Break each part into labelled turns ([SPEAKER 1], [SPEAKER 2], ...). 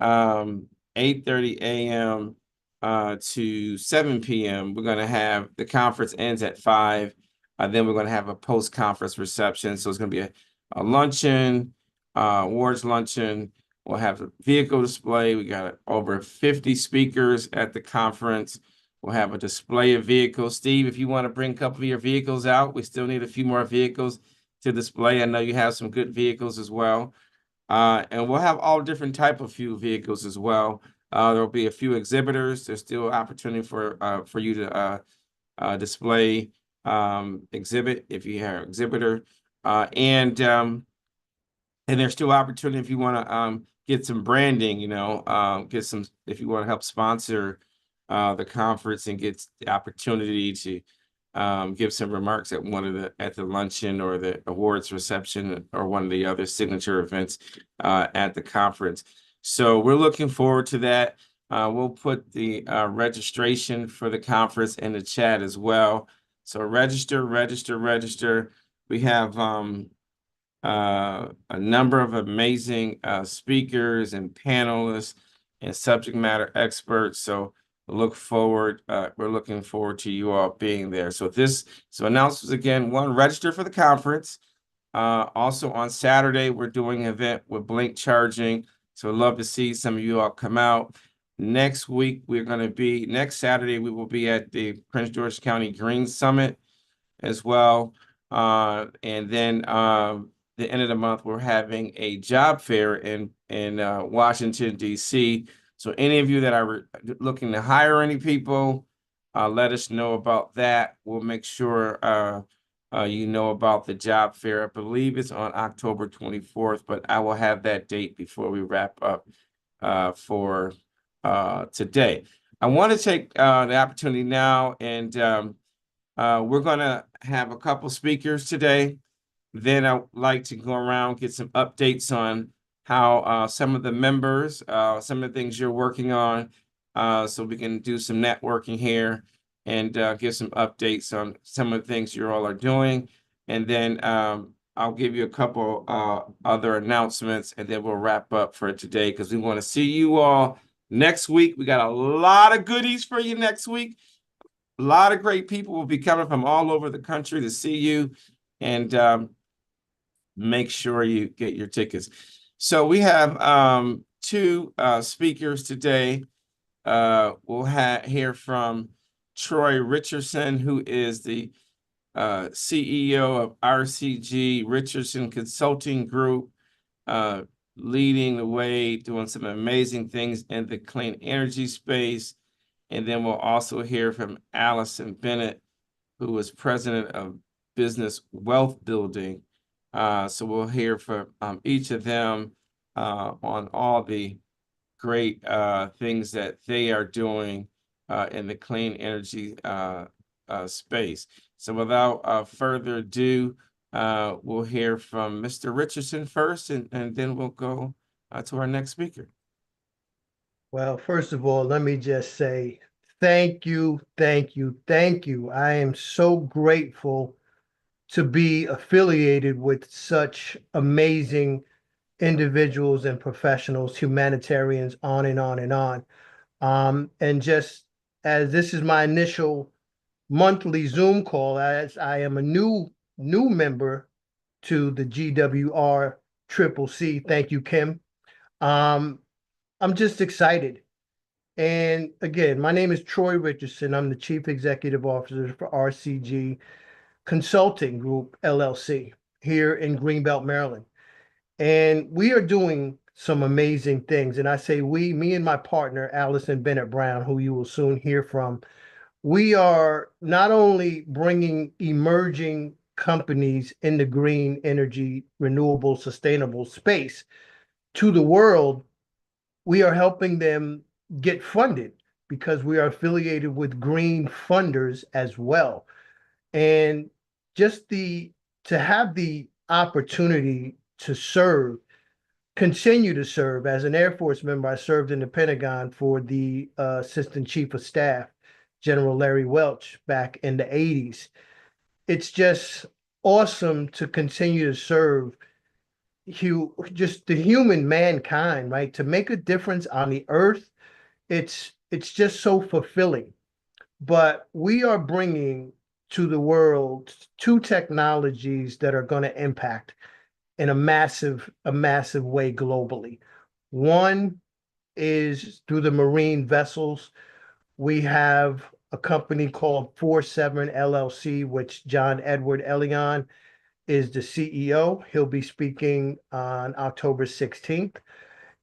[SPEAKER 1] 8:30 a.m. To 7 p.m. We're going to have the conference ends at 5. Then we're going to have a post-conference reception. So it's going to be a luncheon, awards luncheon. We'll have a vehicle display. We got over 50 speakers at the conference. We'll have a display of vehicles. Steve, if you want to bring a couple of your vehicles out, we still need a few more vehicles to display. I know you have some good vehicles as well. And we'll have all different type of few vehicles as well. There'll be a few exhibitors. There's still opportunity for you to display exhibit if you have an exhibitor. And there's still opportunity if you want to get some branding, get some if you want to help sponsor the conference and get the opportunity to give some remarks at at the luncheon or the awards reception or one of the other signature events at the conference. So we're looking forward to that. We'll put the registration for the conference in the chat as well. So register, register, register. We have a number of amazing speakers and panelists and subject matter experts. So we're looking forward to you all being there. So announcements again, one, register for the conference. Also on Saturday, we're doing an event with Blink Charging. So I'd love to see some of you all come out. Next Saturday, we will be at the Prince George's County Green Summit as well. And then the end of the month, we're having a job fair in Washington, D.C. So any of you that are looking to hire any people, let us know about that. We'll make sure you know about the job fair. I believe it's on October 24th, but I will have that date before we wrap up for today. I want to take the opportunity now, and we're going to have a couple speakers today. Then I'd like to go around, get some updates on how some of the members, some of the things you're working on, so we can do some networking here and give some updates on some of the things you all are doing. And then I'll give you a couple other announcements, and then we'll wrap up for today because we want to see you all next week. We got a lot of goodies for you next week. A lot of great people will be coming from all over the country to see you, and make sure you get your tickets. So we have two speakers today. We'll hear from Troy Richardson, who is the CEO of RCG Richardson Consulting Group, leading the way, doing some amazing things in the clean energy space. And then we'll also hear from Allison Bennett, who is president of Business Wealth Building. So we'll hear from each of them on all the great things that they are doing in the clean energy space. So without further ado, we'll hear from Mr. Richardson first, and then we'll go to our next speaker.
[SPEAKER 2] Well, first of all, let me just say thank you, thank you, thank you. I am so grateful to be affiliated with such amazing individuals and professionals, humanitarians, on and on and on. And just as this is my initial monthly Zoom call, as I am a new member to the GWR Triple C. Thank you, Kim. I'm just excited. And again, my name is Troy Richardson. I'm the Chief Executive Officer for RCG Consulting Group, LLC, here in Greenbelt, Maryland. And we are doing some amazing things. And I say we, me and my partner, Allison Bennett Brown, who you will soon hear from, we are not only bringing emerging companies in the green energy, renewable, sustainable space to the world, we are helping them get funded because we are affiliated with green funders as well. And just to have the opportunity to continue to serve as an Air Force member. I served in the Pentagon for the Assistant Chief of Staff, General Larry Welch, back in the 80s. It's just awesome to continue to serve just the human mankind, right? To make a difference on the earth, it's just so fulfilling. But we are bringing to the world two technologies that are going to impact in a massive way globally. One is through the marine vessels. We have a company called 47 LLC, which John Edward Elion is the CEO. He'll be speaking on October 16th,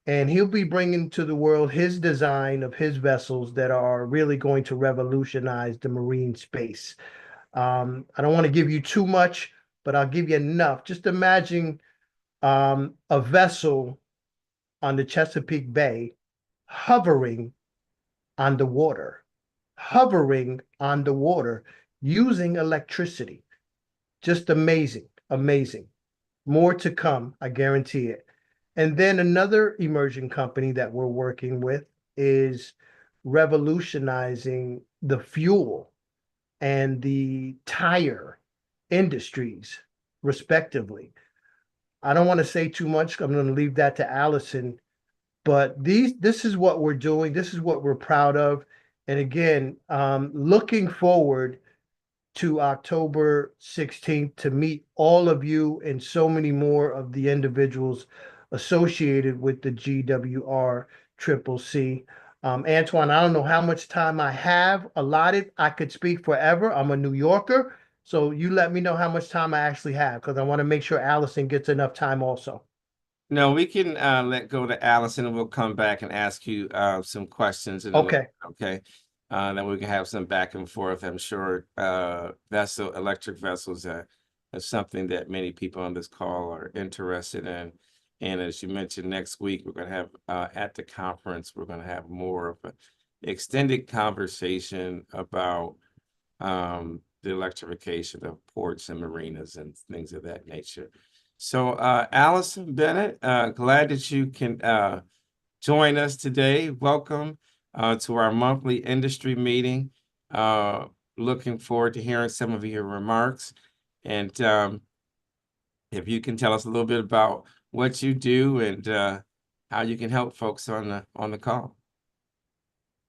[SPEAKER 2] and he'll be bringing to the world his design of his vessels that are really going to revolutionize the marine space. I don't want to give you too much, but I'll give you enough. Just imagine a vessel on the Chesapeake Bay hovering on the water, hovering on the water using electricity. Just amazing, amazing. More to come, I guarantee it. And then another emerging company that we're working with is revolutionizing the fuel and the tire industries, respectively. I don't want to say too much. I'm going to leave that to Allison. But this is what we're doing. This is what we're proud of. And again, looking forward to October 16th to meet all of you and so many more of the individuals associated with the GWR Triple C. Antoine, I don't know how much time I have allotted. I could speak forever. I'm a New Yorker. So you let me know how much time I actually have because I want to make sure Allison gets enough time also.
[SPEAKER 1] No, we can let go to Allison and we'll come back and ask you some questions in a little,
[SPEAKER 2] Okay.
[SPEAKER 1] okay? Then we can have some back and forth. I'm sure electric vessels is something that many people on this call are interested in. And as you mentioned, next week we're going to have at the conference, we're going to have more of an extended conversation about the electrification of ports and marinas and things of that nature. So, Allison Bennett, glad that you can join us today. Welcome to our monthly industry meeting. Looking forward to hearing some of your remarks. And if you can tell us a little bit about what you do and how you can help folks on the call.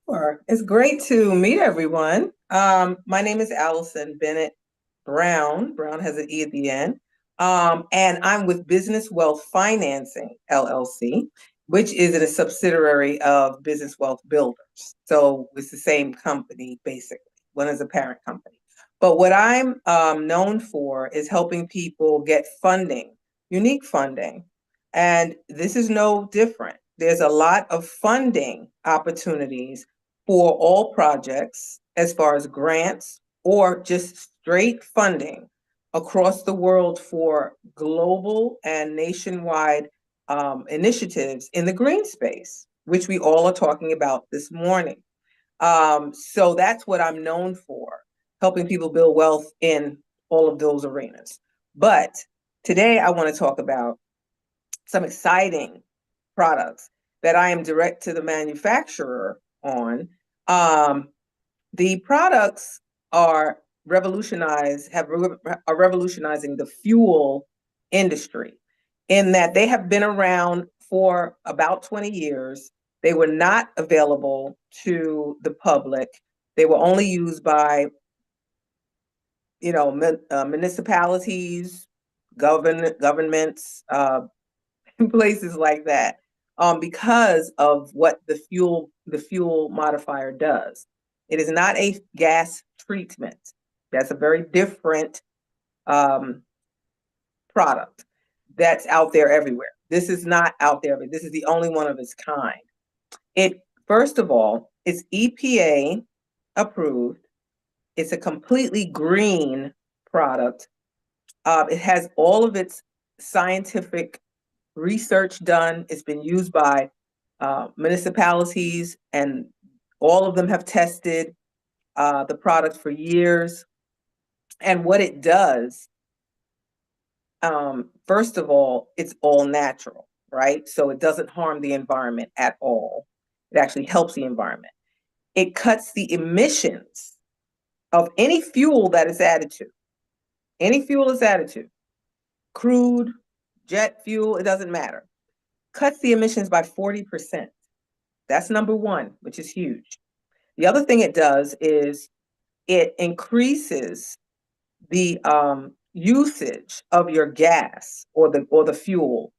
[SPEAKER 3] Sure. It's great to meet everyone. My name is Allison Bennett Brown. Brown has an E at the end. And I'm with Business Wealth Financing, LLC, which is a subsidiary of Business Wealth Builders. So it's the same company, basically. One is a parent company. But what I'm known for is helping people get funding, unique funding. And this is no different. There's a lot of funding opportunities for all projects as far as grants or just straight funding across the world for global and nationwide initiatives in the green space, which we all are talking about this morning. So that's what I'm known for, helping people build wealth in all of those arenas. But today I want to talk about some exciting products that I am direct to the manufacturer on. The products are are revolutionizing the fuel industry in that they have been around for about 20 years. They were not available to the public. They were only used by, municipalities, governments, places like that, because of what the fuel modifier does. It is not a gas treatment. That's a very different product that's out there everywhere. This is not out there, but this is the only one of its kind. First of all, it's EPA approved. It's a completely green product. It has all of its scientific research done. It's been used by municipalities, and all of them have tested the product for years. And what it does, first of all, it's all natural, right? So it doesn't harm the environment at all. It actually helps the environment. It cuts the emissions of any fuel that is added to. Any fuel is added to. Crude, jet fuel, it doesn't matter. Cuts the emissions by 40%. That's number one, which is huge. The other thing it does is it increases the usage of your gas or the fuel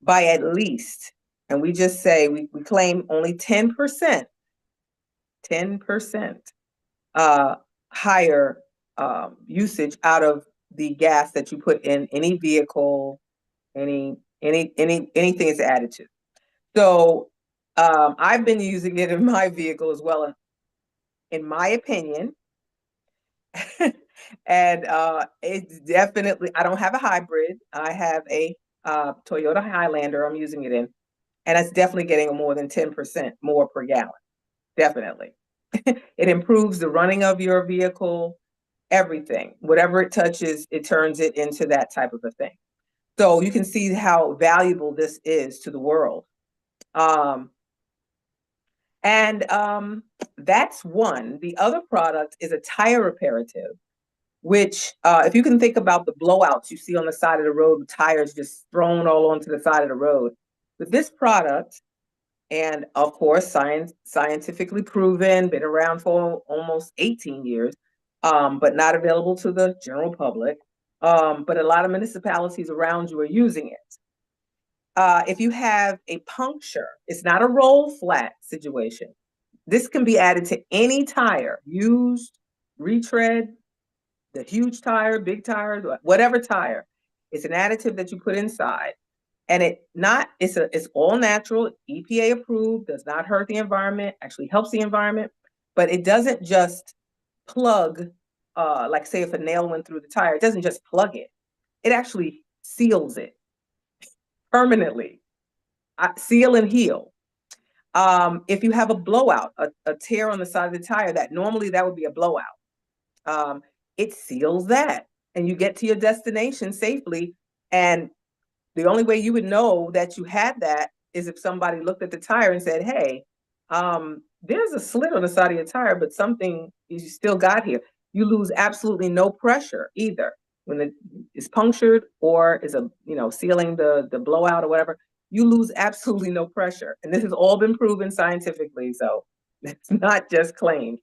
[SPEAKER 3] by at least, and we just say we claim only 10%, 10% higher usage out of the gas that you put in any vehicle, anything is added to. So I've been using it in my vehicle as well, in my opinion. And it's definitely, I don't have a hybrid. I have a Toyota Highlander I'm using it in, and it's definitely getting more than 10% more per gallon. Definitely. It improves the running of your vehicle, everything. Whatever it touches, it turns it into that type of a thing. So you can see how valuable this is to the world. That's one. The other product is a tire reparative, which if you can think about the blowouts you see on the side of the road with tires just thrown all onto the side of the road. With this product, and of course, scientifically proven, been around for almost 18 years, but not available to the general public. But a lot of municipalities around you are using it. If you have a puncture, it's not a roll flat situation. This can be added to any tire, used, retread, the huge tire, big tire, whatever tire. It's an additive that you put inside. And it's all natural, EPA approved, does not hurt the environment, actually helps the environment, but it doesn't just plug, like say if a nail went through the tire, it doesn't just plug it. It actually seals it permanently. Seal and heal. If you have a blowout, a tear on the side of the tire, that normally that would be a blowout. It seals that, and you get to your destination safely. And the only way you would know that you had that is if somebody looked at the tire and said, hey, there's a slit on the side of your tire, but something you still got here. You lose absolutely no pressure either when it's punctured or is sealing the blowout or whatever. You lose absolutely no pressure. And this has all been proven scientifically, so it's not just claimed.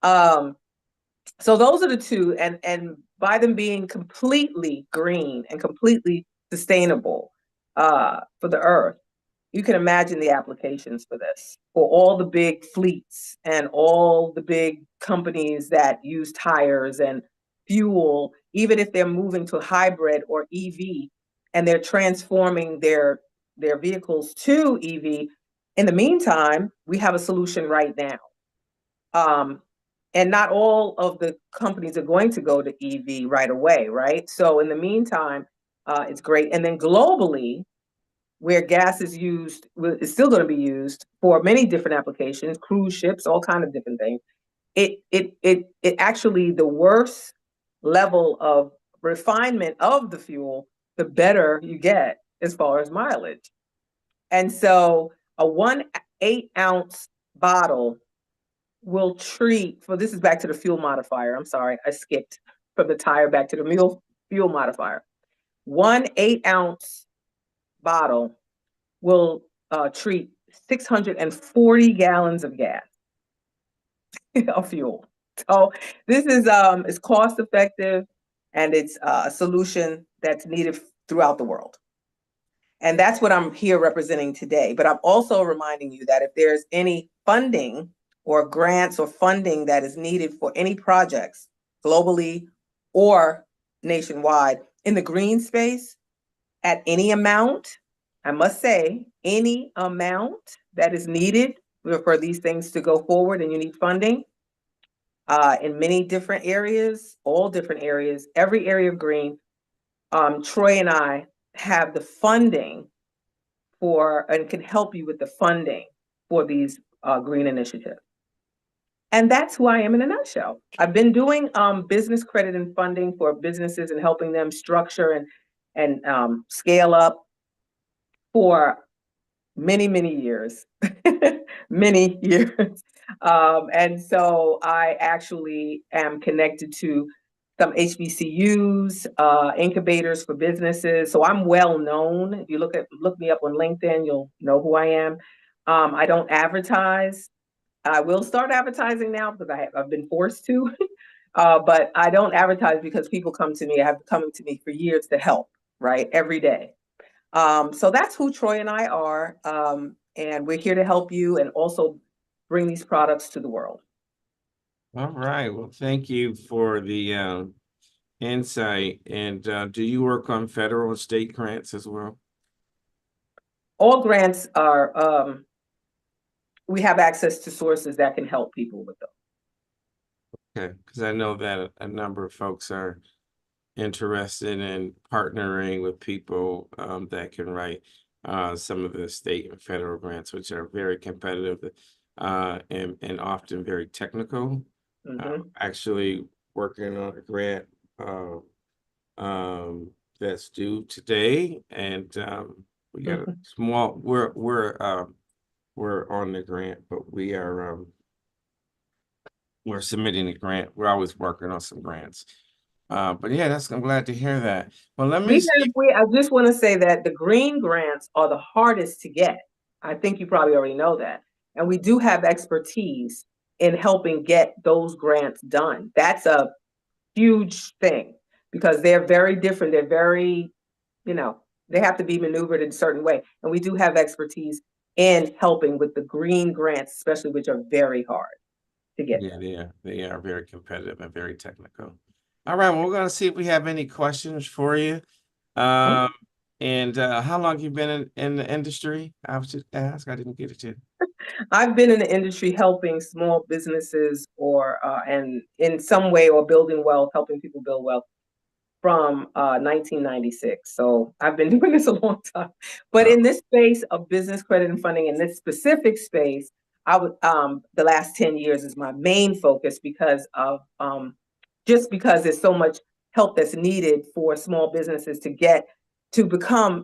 [SPEAKER 3] So those are the two, and by them being completely green and completely sustainable for the earth, you can imagine the applications for this for all the big fleets and all the big companies that use tires and fuel, even if they're moving to hybrid or EV and they're transforming their vehicles to EV. In the meantime, we have a solution right now. And not all of the companies are going to go to EV right away, right? So in the meantime, it's great. And then globally, where gas is used, is still going to be used for many different applications, cruise ships, all kinds of different things. It actually, the worse level of refinement of the fuel, the better you get as far as mileage. And so a 1/8 ounce bottle will treat, this is back to the fuel modifier. I'm sorry, I skipped from the tire back to the fuel modifier. 1/8 ounce bottle will treat 640 gallons of gas of fuel. So this is cost effective, and it's a solution that's needed throughout the world. And that's what I'm here representing today. But I'm also reminding you that if there's any funding or grants or funding that is needed for any projects globally or nationwide in the green space at any amount, I must say, any amount that is needed for these things to go forward, and you need funding in many different areas, all different areas, every area of green, Troy and I have the funding and can help you with the funding for these green initiatives. And that's who I am in a nutshell. I've been doing business credit and funding for businesses and helping them structure and scale up for many, many years, many years. And so I actually am connected to some HBCUs, incubators for businesses. So I'm well known. If you look me up on LinkedIn, you'll know who I am. I don't advertise. I will start advertising now because I've been forced to. But I don't advertise because people come to me. Have been coming to me for years to help, right? Every day. So that's who Troy and I are. And we're here to help you and also bring these products to the world.
[SPEAKER 1] All right. Well, thank you for the insight. And do you work on federal and state grants as well?
[SPEAKER 3] All grants are, we have access to sources that can help people with them.
[SPEAKER 1] Okay, because I know that a number of folks are interested in partnering with people that can write some of the state and federal grants, which are very competitive and often very technical. Actually working on a grant that's due today, and we got a small. We're on the grant, but we're submitting a grant. We're always working on some grants. But yeah, I'm glad to hear that. Well, let me see.
[SPEAKER 3] I just want to say that the green grants are the hardest to get. I think you probably already know that. And we do have expertise in helping get those grants done. That's a huge thing because they're very different. They're very, they have to be maneuvered in a certain way. And we do have expertise in helping with the green grants, especially, which are very hard to get.
[SPEAKER 1] Yeah, they are very competitive and very technical. All right, well, we're going to see if we have any questions for you. And how long you been in the industry? I was just asked. I didn't get it to.
[SPEAKER 3] I've been in the industry helping small businesses or and in some way or building wealth, helping people build wealth from 1996. So I've been doing this a long time. But in this space of business credit and funding, in this specific space, I would the last 10 years is my main focus because of just because there's so much help that's needed for small businesses to become,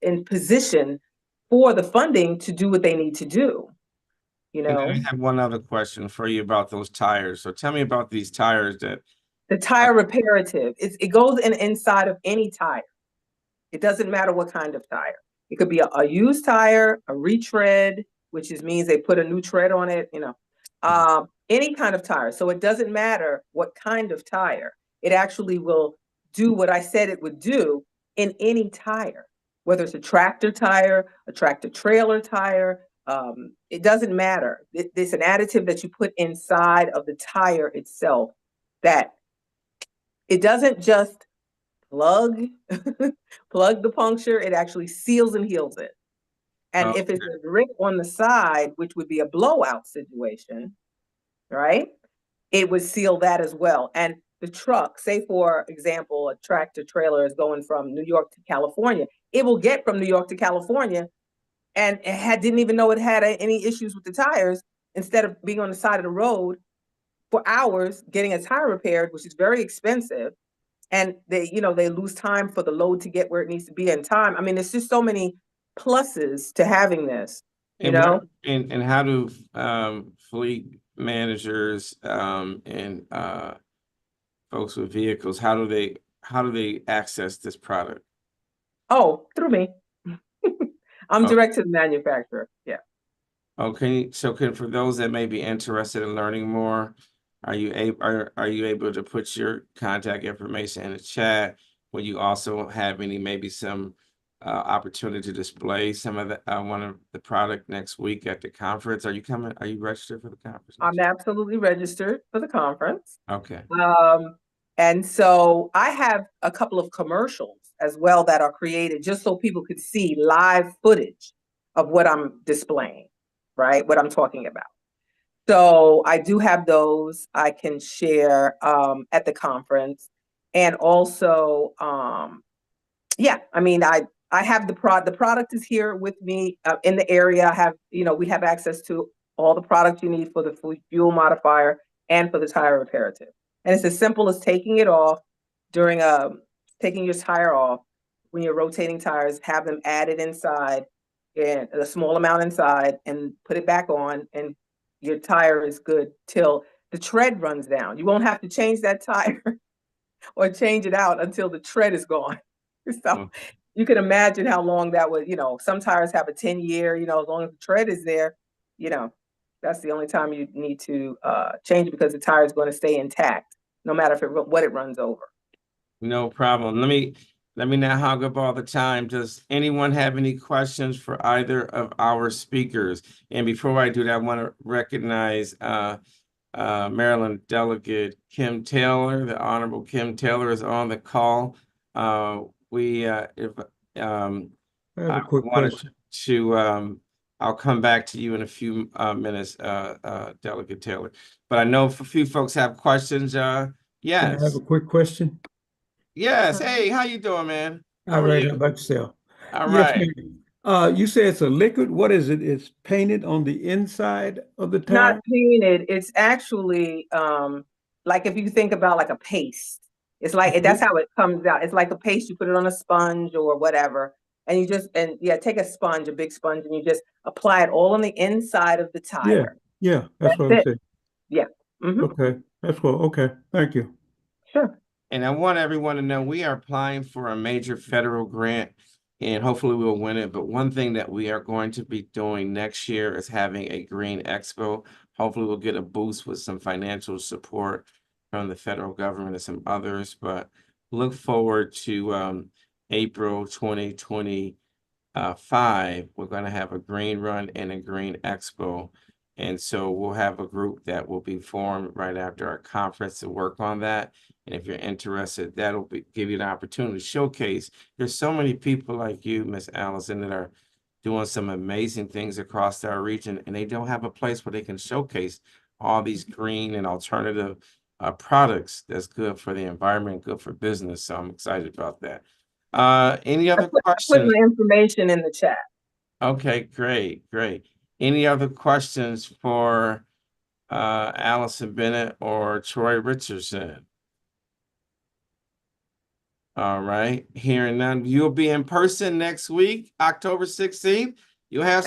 [SPEAKER 3] in position for the funding to do what they need to do.
[SPEAKER 1] And I have one other question for you about those tires. So tell me about these tires that.
[SPEAKER 3] The tire reparative, it goes inside of any tire. It doesn't matter what kind of tire. It could be a used tire, a retread, which means they put a new tread on it, any kind of tire. So it doesn't matter what kind of tire. It actually will do what I said it would do in any tire, whether it's a tractor tire, a tractor trailer tire. It doesn't matter. It's an additive that you put inside of the tire itself that it doesn't just plug the puncture, it actually seals and heals it. And if it's a rip on the side, which would be a blowout situation, right? It would seal that as well. And the truck, say for example, a tractor trailer is going from New York to California. It will get from New York to California and didn't even know it had any issues with the tires. Instead of being on the side of the road for hours getting a tire repaired, which is very expensive, and they lose time for the load to get where it needs to be in time. I mean, there's just so many pluses to having this,
[SPEAKER 1] And how do fleet managers and folks with vehicles, how do they access this product?
[SPEAKER 3] Oh, through me. I'm direct to the manufacturer. Yeah.
[SPEAKER 1] Okay, so for those that may be interested in learning more, are you able to put your contact information in the chat? Will you also have maybe some opportunity to display some of the one of the product next week at the conference? Are you coming? Are you registered for the conference?
[SPEAKER 3] I'm absolutely registered for the conference.
[SPEAKER 1] Okay.
[SPEAKER 3] And so I have a couple of commercials as well that are created just so people could see live footage of what I'm displaying, right? What I'm talking about. So I do have those I can share at the conference. And also, yeah, I mean, I have the product is here with me in the area. I have, we have access to all the products you need for the fuel modifier and for the tire reparative. And it's as simple as taking it off during taking your tire off when you're rotating tires, have them added inside and a small amount inside and put it back on, and your tire is good till the tread runs down. You won't have to change that tire or change it out until the tread is gone. So
[SPEAKER 1] Mm.
[SPEAKER 3] you can imagine how long that would, some tires have a 10-year, as long as the tread is there, you know, that's the only time you need to change it, because the tire is going to stay intact, no matter what it runs over.
[SPEAKER 1] No problem. Let me not hog up all the time. Does anyone have any questions for either of our speakers? And before I do that, I want to recognize Maryland Delegate Kim Taylor. The Honorable Kim Taylor is on the call. If
[SPEAKER 4] I have
[SPEAKER 1] I
[SPEAKER 4] a quick
[SPEAKER 1] wanted
[SPEAKER 4] question.
[SPEAKER 1] I'll come back to you in a few minutes, Delegate Taylor. But I know a few folks have questions.
[SPEAKER 4] Can I have
[SPEAKER 1] Yes.
[SPEAKER 4] a quick question?
[SPEAKER 1] Yes. Hey, how you doing, man? How
[SPEAKER 4] All
[SPEAKER 1] are
[SPEAKER 4] right,
[SPEAKER 1] you?
[SPEAKER 4] how about yourself?
[SPEAKER 1] All
[SPEAKER 4] Yes,
[SPEAKER 1] right.
[SPEAKER 4] ma'am. You say it's a liquid. What is it? It's painted on the inside of the
[SPEAKER 3] Not
[SPEAKER 4] tire?
[SPEAKER 3] painted, it's actually like if you think about like a paste. It's like
[SPEAKER 4] Okay.
[SPEAKER 3] that's how it comes out. It's like a paste, you put it on a sponge or whatever. And you just take a sponge, a big sponge, and you just apply it all on the inside of the
[SPEAKER 4] Yeah,
[SPEAKER 3] tire.
[SPEAKER 4] yeah, that's
[SPEAKER 3] That's
[SPEAKER 4] what I'm
[SPEAKER 3] it.
[SPEAKER 4] saying.
[SPEAKER 3] Yeah. Mm-hmm.
[SPEAKER 4] Okay, that's what, okay, thank you.
[SPEAKER 3] Sure.
[SPEAKER 1] And I want everyone to know we are applying for a major federal grant and hopefully we'll win it. But one thing that we are going to be doing next year is having a Green Expo. Hopefully we'll get a boost with some financial support from the federal government and some others. But look forward to April 2025. We're going to have a green run and a green expo. And so we'll have a group that will be formed right after our conference to work on that. And if you're interested, give you an opportunity to showcase. There's so many people like you, Miss Allison, that are doing some amazing things across our region, and they don't have a place where they can showcase all these green and alternative products that's good for the environment, good for business. So I'm excited about that. Any other
[SPEAKER 3] I put
[SPEAKER 1] questions?
[SPEAKER 3] my information in the chat.
[SPEAKER 1] Okay, great, great. Any other questions for Allison Bennett or Troy Richardson? All right, hearing none. You'll be in person next week, October 16th. You'll have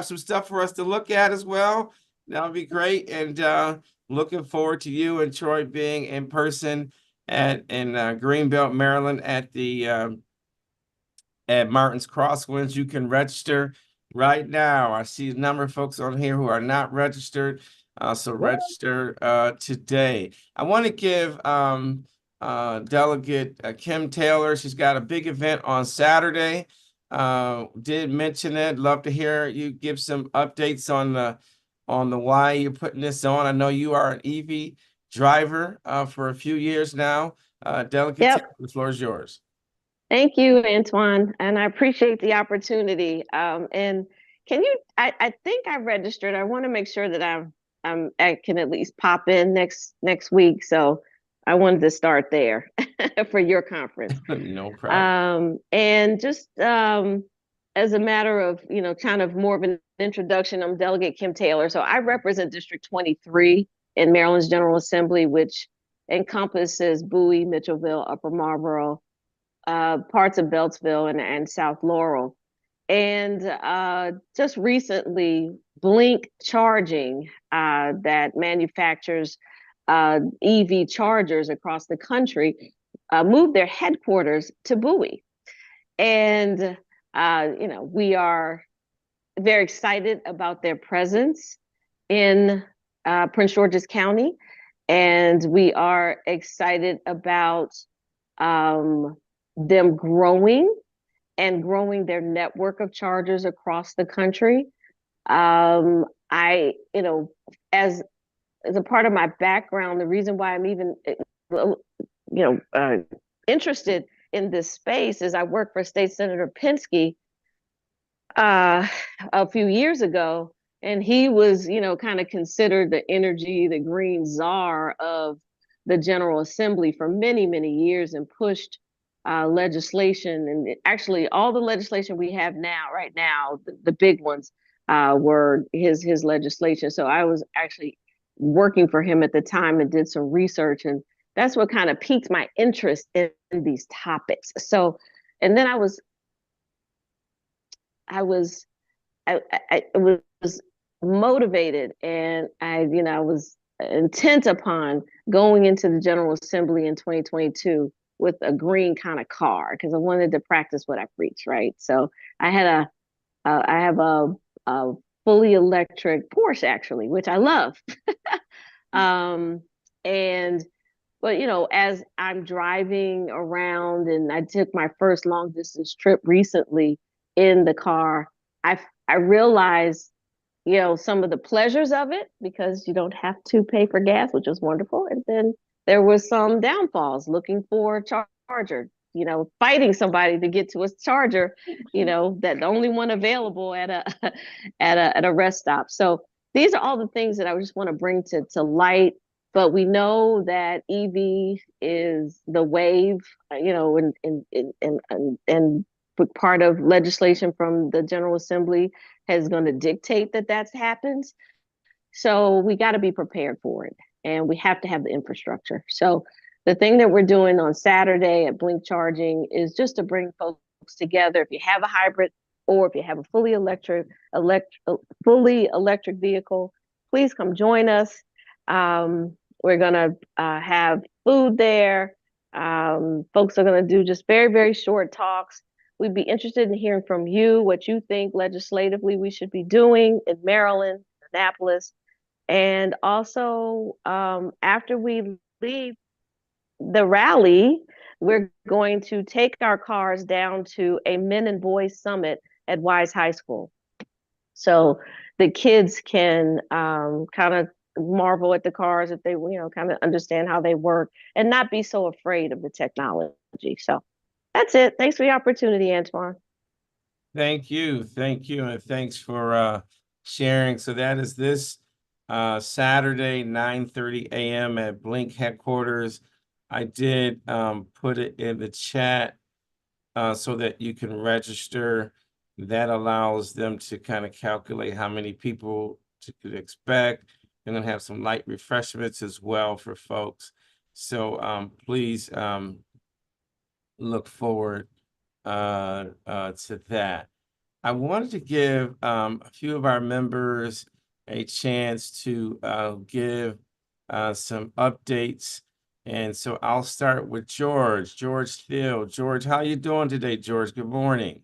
[SPEAKER 1] some stuff for us to look at as well. That'll be great. And looking forward to you and Troy being in person in Greenbelt, Maryland at Martin's Crosswinds. You can register right now. I see a number of folks on here who are not registered. So register today. I want to give Delegate Kim Taylor. She's got a big event on Saturday. Did mention it. Love to hear you give some updates on the why you're putting this on. I know you are an EV driver for a few years now. Delegate
[SPEAKER 5] Yep.
[SPEAKER 1] Taylor, the floor is yours.
[SPEAKER 5] Thank you, Antoine, and I appreciate the opportunity. And can you? I think I registered. I want to make sure that I can at least pop in next week. So I wanted to start there for your conference.
[SPEAKER 1] No problem.
[SPEAKER 5] And just as a matter of kind of more of an introduction, I'm Delegate Kim Taylor. So I represent District 23 in Maryland's General Assembly, which encompasses Bowie, Mitchellville, Upper Marlboro, parts of Beltsville and South Laurel. And just recently, Blink Charging, that manufactures EV chargers across the country, moved their headquarters to Bowie. And, we are very excited about their presence in Prince George's County. And we are excited about them growing their network of chargers across the country. As a part of my background, the reason why I'm even, interested in this space is I worked for State Senator Penske a few years ago, and he was, kind of considered the green czar of the General Assembly for many, many years, and pushed legislation. And actually, all the legislation we have now, right now, the big ones were his legislation. So I was actually working for him at the time and did some research, and that's what kind of piqued my interest in these topics. So, and then I was motivated, and I was intent upon going into the General Assembly in 2022 with a green kind of car because I wanted to practice what I preach, right? So I had I have a fully electric Porsche actually, which I love. um, and but as I'm driving around, and I took my first long distance trip recently in the car, I realized some of the pleasures of it because you don't have to pay for gas, which was wonderful. And then there was some downfalls, looking for a charger, fighting somebody to get to a charger, that the only one available at a at a rest stop. So these are all the things that I just want to bring to light. But we know that EV is the wave, and part of legislation from the General Assembly is going to dictate that happens. So we got to be prepared for it, and we have to have the infrastructure. So the thing that we're doing on Saturday at Blink Charging is just to bring folks together. If you have a hybrid or if you have a fully electric vehicle, please come join us. We're gonna have food there. Folks are gonna do just very, very short talks. We'd be interested in hearing from you what you think legislatively we should be doing in Maryland, Annapolis, and also after we leave the rally, we're going to take our cars down to a men and boys summit at Wise High School. So the kids can kind of marvel at the cars if they, kind of understand how they work and not be so afraid of the technology. So that's it. Thanks for the opportunity, Antoine.
[SPEAKER 1] Thank you. Thank you. And thanks for sharing. So that is this Saturday, 9:30 a.m. at Blink headquarters. I did put it in the chat so that you can register. That allows them to kind of calculate how many people to expect. They're going to have some light refreshments as well for folks. So please look forward to that. I wanted to give a few of our members a chance to give some updates. And so I'll start with George Thiel. George, how you doing today, George? Good morning.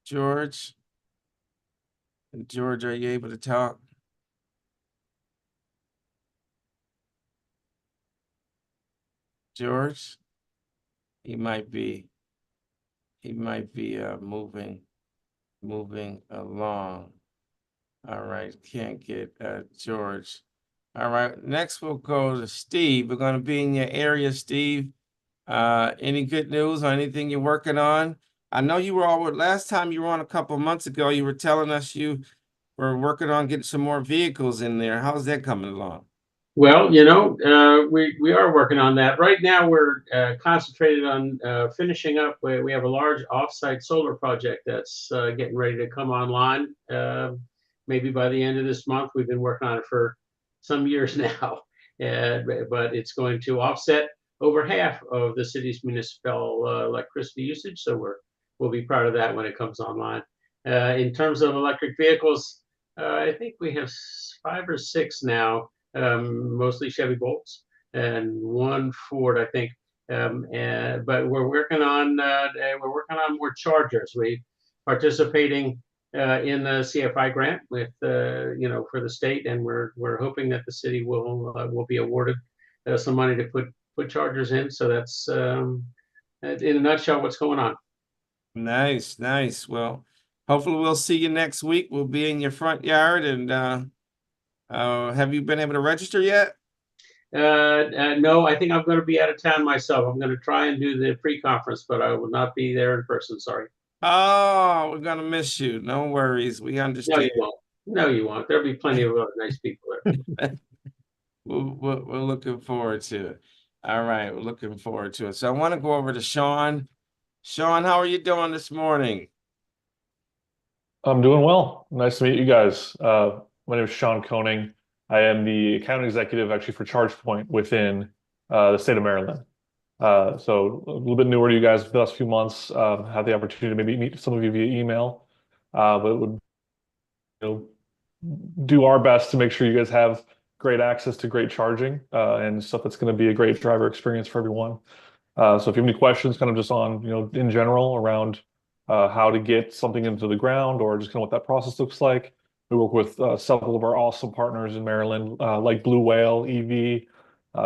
[SPEAKER 1] George, are you able to talk? George, he might be moving along. All right, can't get George. All right, next we'll go to Steve. We're going to be in your area, Steve. Any good news or anything you're working on? I know you were last time you were on a couple months ago, you were telling us you were working on getting some more vehicles in there. How's that coming along?
[SPEAKER 6] Well, we are working on that. Right now, we're concentrated on finishing up. We have a large offsite solar project that's getting ready to come online. Maybe by the end of this month. We've been working on it for some years now, but it's going to offset over half of the city's municipal electricity usage. So we'll be proud of that when it comes online. In terms of electric vehicles, I think we have 5 or 6 now. Mostly Chevy Bolts and one Ford, I think. But we're working on more chargers. We participating in the CFI grant with for the state, and we're hoping that the city will be awarded some money to put chargers in. So that's in a nutshell what's going on.
[SPEAKER 1] Nice. Well, hopefully we'll see you next week. We'll be in your front yard. And have you been able to register yet?
[SPEAKER 6] No, I think I'm going to be out of town myself. I'm going to try and do the pre-conference, but I will not be there in person. Sorry.
[SPEAKER 1] Oh, we're gonna miss you. No worries. We understand.
[SPEAKER 6] No, you won't. No, you won't. There'll be plenty of other nice people there.
[SPEAKER 1] We're looking forward to it. All right, we're looking forward to it. So I want to go over to Sean. Sean, how are you doing this morning?
[SPEAKER 7] I'm doing well. Nice to meet you guys. My name is Sean Koning. I am the account executive actually for ChargePoint within the state of Maryland. So a little bit newer to you guys for the last few months. Had the opportunity to maybe meet some of you via email, but would know, do our best to make sure you guys have great access to great charging and stuff that's going to be a great driver experience for everyone. So if you have any questions, kind of just on, in general around how to get something into the ground or just kind of what that process looks like, we work with several of our awesome partners in Maryland, like Blue Whale EV,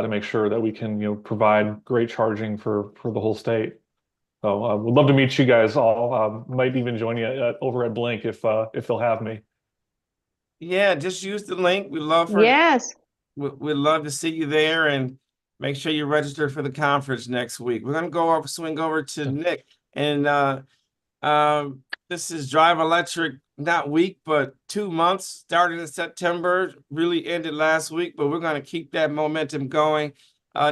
[SPEAKER 7] to make sure that we can, provide great charging for the whole state. So we'd love to meet you guys all. Might even join you over at Blink if they'll have me.
[SPEAKER 1] Yeah, just use the link.
[SPEAKER 5] Yes.
[SPEAKER 1] We'd love to see you there, and make sure you register for the conference next week. We're gonna swing over to Nick, and this is Drive Electric, not week, but 2 months, started in September, really ended last week, but we're gonna keep that momentum going.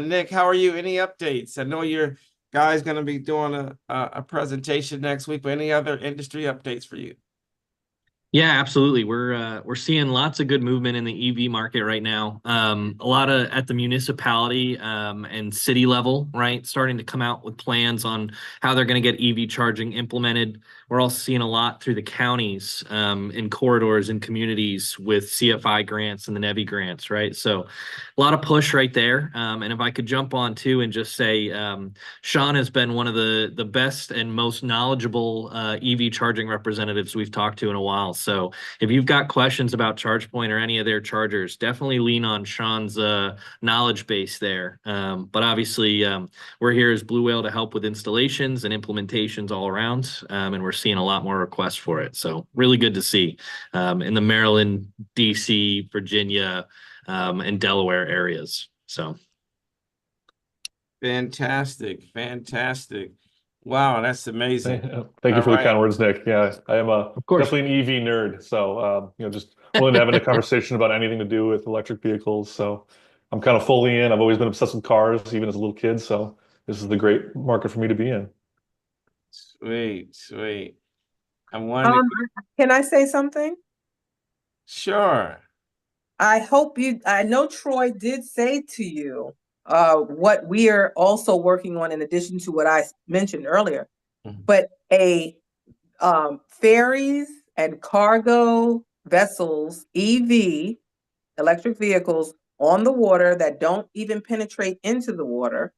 [SPEAKER 1] Nick, how are you? Any updates? I know your guy's gonna be doing a presentation next week, but any other industry updates for you?
[SPEAKER 8] Yeah, absolutely. We're seeing lots of good movement in the EV market right now. A lot of at the municipality and city level, right? Starting to come out with plans on how they're going to get EV charging implemented. We're also seeing a lot through the counties in corridors and communities with CFI grants and the NEVI grants, right? So a lot of push right there. And if I could jump on too and just say, Sean has been one of the best and most knowledgeable EV charging representatives we've talked to in a while. So if you've got questions about ChargePoint or any of their chargers, definitely lean on Sean's knowledge base there. But obviously, we're here as Blue Whale to help with installations and implementations all around, and we're seeing a lot more requests for it. So really good to see in the Maryland, DC, Virginia, and Delaware areas. So.
[SPEAKER 1] Fantastic, fantastic. Wow, that's amazing.
[SPEAKER 7] Thank you
[SPEAKER 1] All
[SPEAKER 7] for the
[SPEAKER 1] right.
[SPEAKER 7] kind words, Nick. Yeah, I am
[SPEAKER 8] Of course.
[SPEAKER 7] definitely an EV nerd. So, just willing to have a conversation about anything to do with electric vehicles. So I'm kind of fully in. I've always been obsessed with cars, even as a little kid. So this is the great market for me to be in.
[SPEAKER 1] Sweet, sweet. I wanted
[SPEAKER 3] Can I say something?
[SPEAKER 1] Sure.
[SPEAKER 3] I know Troy did say to you what we are also working on in addition to what I mentioned earlier, but ferries and cargo vessels, EV, electric vehicles on the water that don't even penetrate into the water,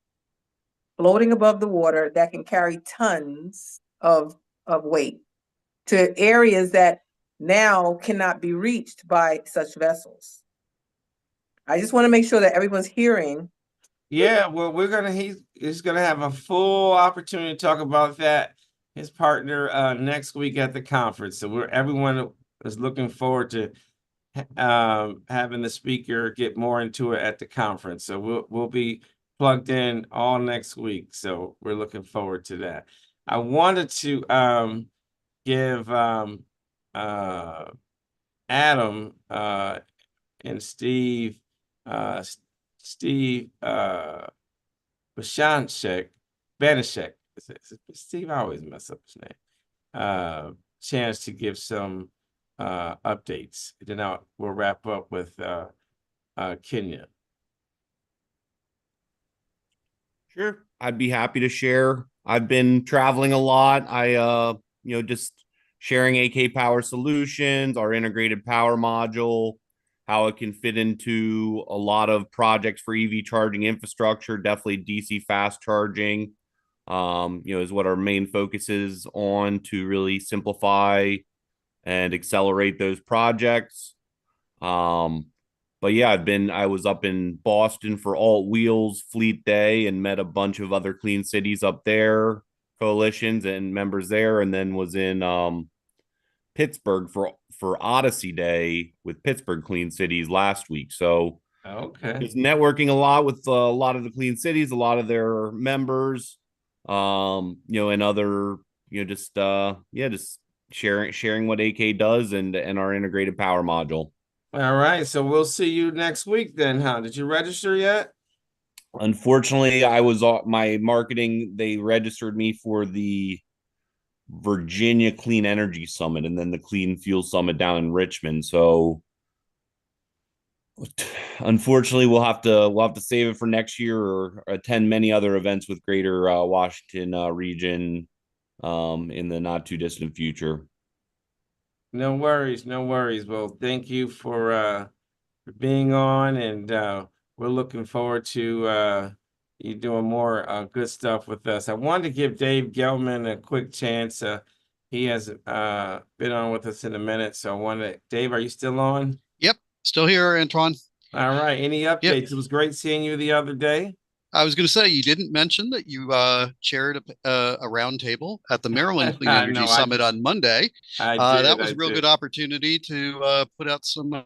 [SPEAKER 3] floating above the water that can carry tons of weight to areas that now cannot be reached by such vessels. I just want to make sure that everyone's hearing.
[SPEAKER 1] Yeah, well, he's gonna have a full opportunity to talk about that, his partner, next week at the conference. So everyone is looking forward to having the speaker get more into it at the conference. So we'll be plugged in all next week. So we're looking forward to that. I wanted to give Adam and Steve Banishek. Steve, I always mess up his name. Chance to give some updates. Then we'll wrap up with Kenya.
[SPEAKER 9] Sure, I'd be happy to share. I've been traveling a lot. Just sharing AK Power Solutions, our integrated power module, how it can fit into a lot of projects for EV charging infrastructure, definitely DC fast charging, is what our main focus is on to really simplify and accelerate those projects. But yeah, I was up in Boston for Alt Wheels Fleet Day and met a bunch of other clean cities up there, coalitions and members there, and then was in Pittsburgh for Odyssey Day with Pittsburgh Clean Cities last week. So
[SPEAKER 1] okay,
[SPEAKER 9] just networking a lot with a lot of the clean cities, a lot of their members, and other, just sharing what AK does and our integrated power module.
[SPEAKER 1] All right, so we'll see you next week then, huh? Did you register yet?
[SPEAKER 9] Unfortunately, I was my marketing, they registered me for the Virginia Clean Energy Summit and then the Clean Fuel Summit down in Richmond. So unfortunately, we'll have to save it for next year or attend many other events with Greater Washington region in the not too distant future.
[SPEAKER 1] No worries, no worries. Well, thank you for being on, and we're looking forward to you doing more good stuff with us. I wanted to give Dave Gelman a quick chance. He hasn't been on with us in a minute, so I wanted Dave, are you still on?
[SPEAKER 10] Yep, still here, Antoine.
[SPEAKER 1] All right. Any
[SPEAKER 10] Yep.
[SPEAKER 1] updates? It was great seeing you the other day.
[SPEAKER 10] I was going to say you didn't mention that you chaired a roundtable at the Maryland Clean Energy
[SPEAKER 1] No,
[SPEAKER 10] Summit on Monday.
[SPEAKER 1] I
[SPEAKER 10] That
[SPEAKER 1] did.
[SPEAKER 10] was
[SPEAKER 1] I
[SPEAKER 10] a real good
[SPEAKER 1] did.
[SPEAKER 10] opportunity to put out some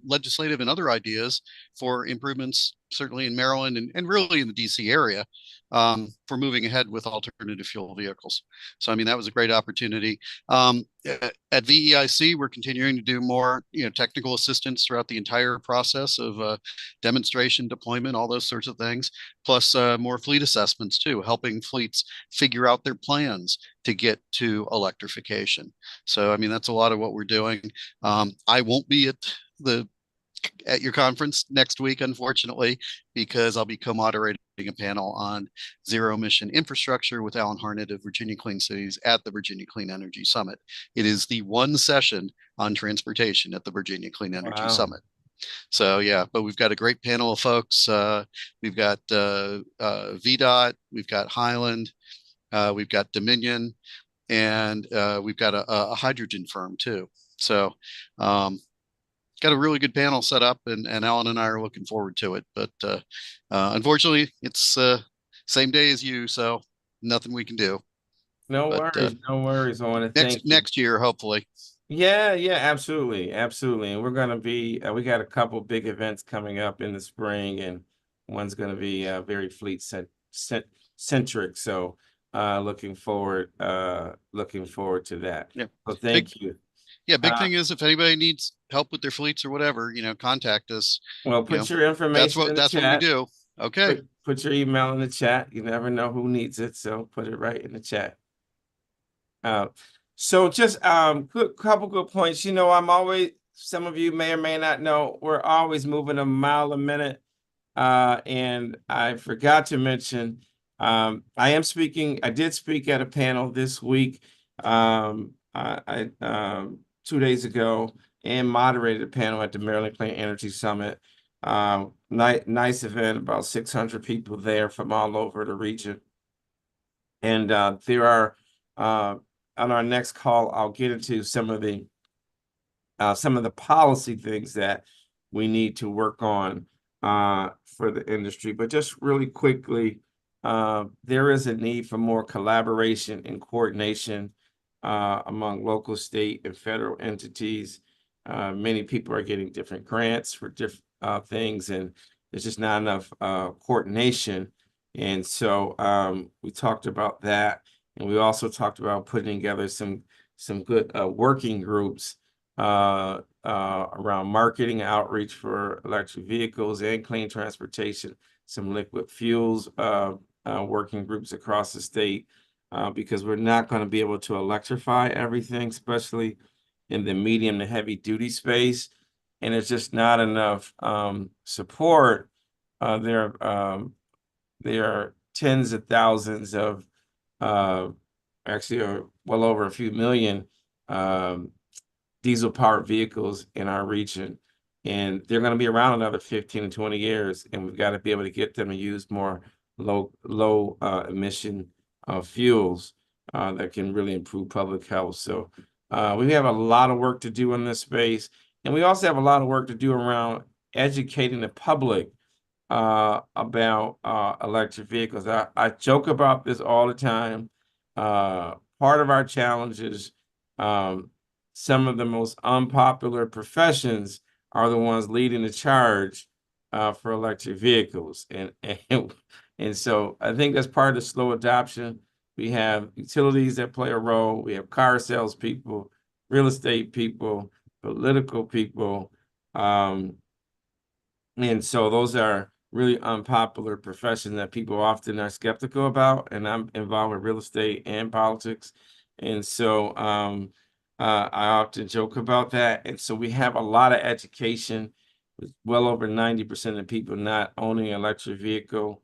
[SPEAKER 10] legislative and other ideas for improvements, certainly in Maryland and really in the DC area, for moving ahead with alternative fuel vehicles. So, I mean, that was a great opportunity. At VEIC, we're continuing to do more, technical assistance throughout the entire process of demonstration, deployment, all those sorts of things, plus more fleet assessments too, helping fleets figure out their plans to get to electrification. So, I mean, that's a lot of what we're doing. I won't be at your conference next week, unfortunately, because I'll be co-moderating a panel on zero emission infrastructure with Alan Harnett of Virginia Clean Cities at the Virginia Clean Energy Summit. It is the one session on transportation at the Virginia Clean Energy Summit. So yeah, but we've got a great panel of folks. We've got VDOT, we've got Highland, we've got Dominion, and we've got a hydrogen firm too. So got a really good panel set up, and Alan and I are looking forward to it. But unfortunately, it's same day as you, so nothing we can do.
[SPEAKER 1] No
[SPEAKER 10] But,
[SPEAKER 1] worries, no worries. I want to thank you.
[SPEAKER 10] Next year, hopefully.
[SPEAKER 1] Yeah, absolutely, absolutely. And we're gonna be we got a couple big events coming up in the spring, and one's gonna be very centric. So looking forward to that.
[SPEAKER 10] Yeah.
[SPEAKER 1] So thank you.
[SPEAKER 10] Yeah, big thing is if anybody needs help with their fleets or whatever, contact us.
[SPEAKER 1] Well, put your information in the
[SPEAKER 10] that's what we do. Okay.
[SPEAKER 1] Put your email in the chat. You never know who needs it, so put it right in the chat. So just couple good points. I'm always, some of you may or may not know, we're always moving a mile a minute. And I forgot to mention, I did speak at a panel this week, 2 days ago, and moderated a panel at the Maryland Clean Energy Summit. Nice event, about 600 people there from all over the region. And there are on our next call, I'll get into some of the policy things that we need to work on for the industry. But just really quickly, there is a need for more collaboration and coordination among local, state, and federal entities. Many people are getting different grants for different things, and there's just not enough coordination. And so we talked about that. And we also talked about putting together some good working groups around marketing outreach for electric vehicles and clean transportation, some liquid fuels working groups across the state, because we're not going to be able to electrify everything, especially in the medium to heavy duty space. And there's just not enough support. There are tens of thousands of actually well over a few million diesel powered vehicles in our region, and they're going to be around another 15 to 20 years, and we've got to be able to get them to use more low emission fuels that can really improve public health. So we have a lot of work to do in this space, and we also have a lot of work to do around educating the public about electric vehicles. I joke about this all the time. Part of our challenge is some of the most unpopular professions are the ones leading the charge for electric vehicles. And so I think that's part of the slow adoption. We have utilities that play a role. We have car salespeople, real estate people, political people. And so those are really unpopular professions that people often are skeptical about. And I'm involved with real estate and politics. And so I often joke about that. And so we have a lot of education, with well over 90% of people not owning an electric vehicle.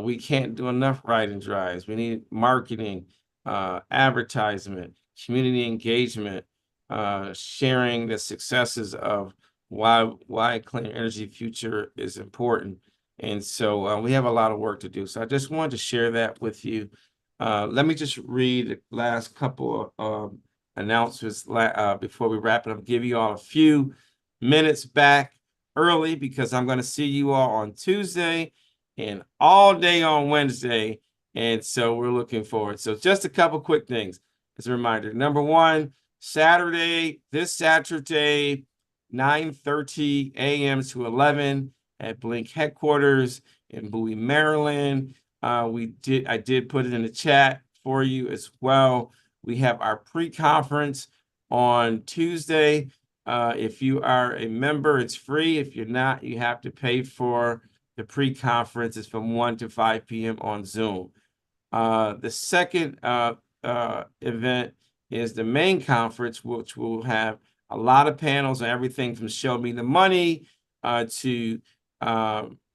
[SPEAKER 1] We can't do enough ride and drives. We need marketing, advertisement, community engagement, sharing the successes of why clean energy future is important. And so we have a lot of work to do. So I just wanted to share that with you. Let me just read the last couple of announcements before we wrap it up. Give you all a few minutes back early because I'm going to see you all on Tuesday and all day on Wednesday. And so we're looking forward. So just a couple quick things as a reminder. Number one, this Saturday, 9:30 a.m. to 11 at Blink headquarters in Bowie, Maryland. I did put it in the chat for you as well. We have our pre-conference on Tuesday. If you are a member, it's free. If you're not, you have to pay for the pre-conference. It's from 1 to 5 p.m. on Zoom. The second event is the main conference, which will have a lot of panels on everything from Show Me the Money to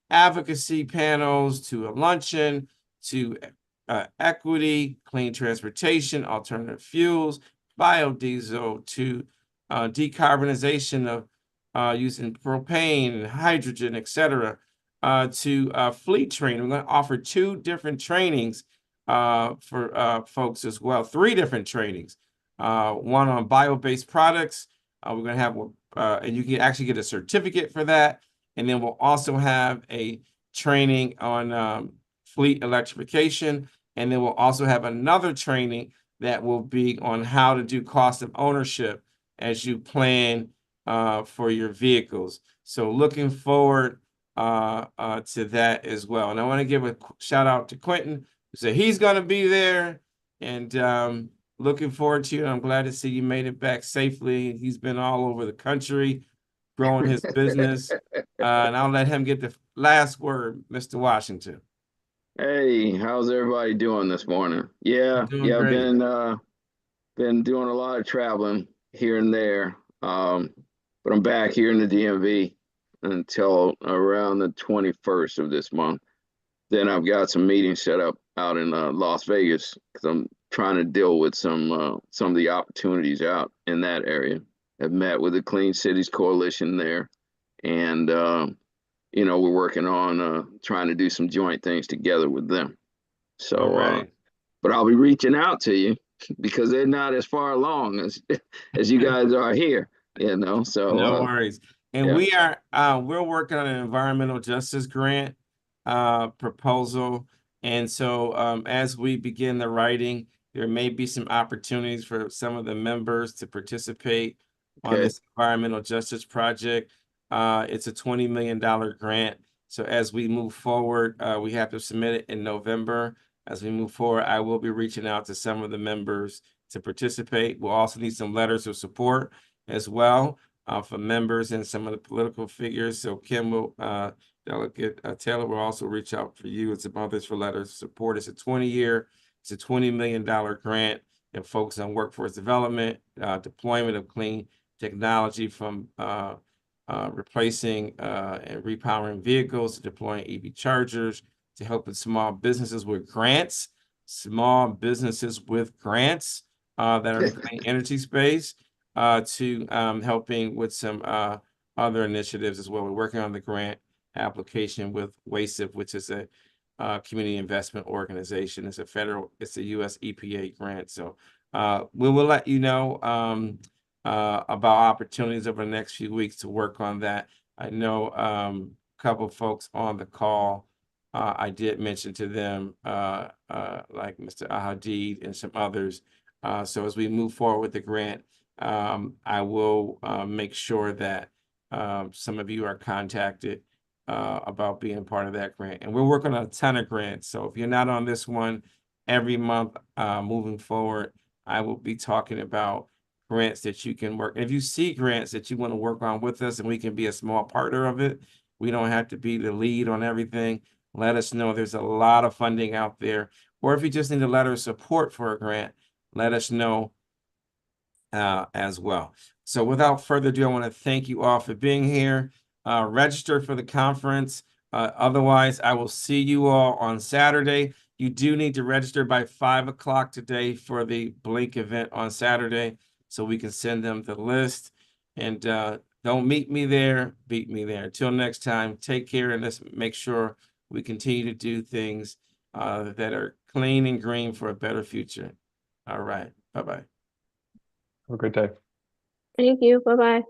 [SPEAKER 1] advocacy panels to a luncheon to equity, clean transportation, alternative fuels, biodiesel to decarbonization of using propane and hydrogen, etc. To fleet training. We're going to offer 2 different trainings for folks as well, 3 different trainings. One on bio-based products. We're going to have, and you can actually get a certificate for that. And then we'll also have a training on fleet electrification. And then we'll also have another training that will be on how to do cost of ownership as you plan for your vehicles. So looking forward to that as well. And I want to give a shout out to Quentin, who said he's going to be there, and looking forward to it. I'm glad to see you made it back safely. He's been all over the country growing his business. And I'll let him get the last word, Mr. Washington.
[SPEAKER 11] Hey, how's everybody doing this morning? Yeah,
[SPEAKER 1] Doing great.
[SPEAKER 11] been doing a lot of traveling here and there. But I'm back here in the DMV until around the 21st of this month. Then I've got some meetings set up out in Las Vegas because I'm trying to deal with some of the opportunities out in that area. I've met with the Clean Cities Coalition there, and we're working on trying to do some joint things together with them. So,
[SPEAKER 1] right.
[SPEAKER 11] But I'll be reaching out to you because they're not as far along as you guys are here. So
[SPEAKER 1] no worries. And
[SPEAKER 11] yeah.
[SPEAKER 1] we're working on an environmental justice grant proposal. And so as we begin the writing, there may be some opportunities for some of the members to participate on this environmental justice project. It's a $20 million grant. So as we move forward, we have to submit it in November. As we move forward, I will be reaching out to some of the members to participate. We'll also need some letters of support as well for members and some of the political figures. So Kim will, Delegate Taylor will also reach out for you and some others for letters of support. It's a $20 million grant and focus on workforce development, deployment of clean technology from replacing and repowering vehicles to deploying EV chargers, to helping small businesses with grants that are in the clean energy space, to helping with some other initiatives as well. We're working on the grant application with WASIF, which is a community investment organization. It's a US EPA grant. So we will let you know about opportunities over the next few weeks to work on that. I know a couple of folks on the call, I did mention to them, like Mr. Ahadid and some others. So as we move forward with the grant, I will make sure that some of you are contacted about being part of that grant. And we're working on a ton of grants. So if you're not on this one, every month moving forward, I will be talking about grants that you can work. And if you see grants that you want to work on with us and we can be a small partner of it, we don't have to be the lead on everything. Let us know. There's a lot of funding out there. Or if you just need a letter of support for a grant, let us know as well. So without further ado, I want to thank you all for being here. Register for the conference. Otherwise, I will see you all on Saturday. You do need to register by 5 o'clock today for the Blink event on Saturday. so we can send them the list. And don't meet me there, beat me there. Until next time, take care, and let's make sure we continue to do things that are clean and green for a better future. All right. Bye-bye.
[SPEAKER 7] Have a great day.
[SPEAKER 5] Thank you. Bye-bye.